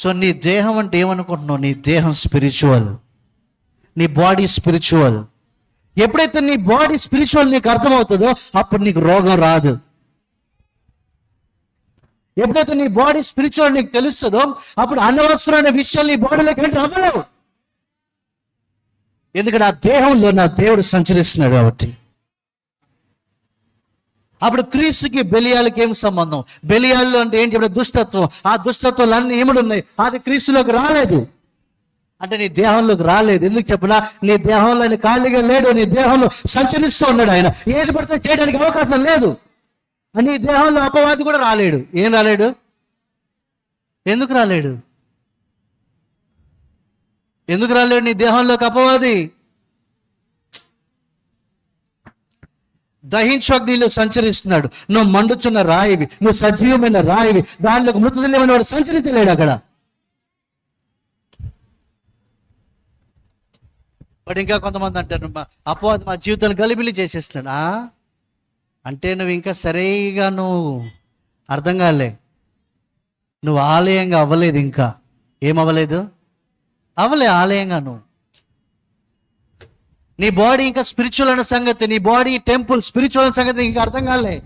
So నీ దేహం అంటే ఏమనుకుంటున్నావు? నీ దేహం స్పిరిచువల్, నీ బాడీ స్పిరిచువల్. ఎప్పుడైతే నీ బాడీ స్పిరిచువల్ నీకు అర్థమవుతుందో అప్పుడు నీకు రోగం రాదు. ఎప్పుడైతే నీ బాడీ స్పిరిచువల్ నీకు తెలుస్తుందో అప్పుడు అనవసరమైన విషయాలు నీ బాడీలోకి ఎంటర్ అవ్వలేవు. ఎందుకంటే ఆ దేహంలో నా దేవుడు సంచరిస్తున్నాడు కాబట్టి. అప్పుడు క్రీస్తుకి బెలియాలకి ఏం సంబంధం? బెలియాలు అంటే ఏంటి? ఇప్పుడు దుష్టత్వం. ఆ దుష్టత్వాలు అన్నీ ఏమిటి ఉన్నాయి? అది క్రీస్తులోకి రాలేదు. అంటే నీ దేహంలోకి రాలేదు. ఎందుకు చెప్పినా, నీ దేహంలో ఆయన ఖాళీగా లేడు. నీ దేహంలో సంచరిస్తూ ఉన్నాడు. ఆయన ఏది పడితే చేయడానికి అవకాశం లేదు. నీ దేహంలో అపవాది కూడా రాలేడు. ఏం రాలేడు? ఎందుకు రాలేడు? ఎందుకు రాలేడు నీ దేహంలోకి అపవాది? దహించగ్నిలో సంచరిస్తున్నాడు. నువ్వు మండుచున్న రాయివి, నువ్వు సజీవమైన రాయివి, దానిలోకి మృతదేహమైన వాడు సంచరించలేడు అక్కడ. బట్ ఇంకా కొంతమంది అంటారు, అపవాది మా జీవితాన్ని గలిబిలి చేసేస్తున్నాడు. అంటే నువ్వు ఇంకా సరిగా నువ్వు అర్థం కాలే. నువ్వు ఆలయంగా అవ్వలేదు. ఇంకా ఏమవ్వలేదు? అవ్వలే ఆలయంగా నువ్వు. నీ బాడీ ఇంకా స్పిరిచువల్ అనే సంగతి, నీ బాడీ టెంపుల్ స్పిరిచువల్ అనే సంగతి ఇంకా అర్థం కాలే.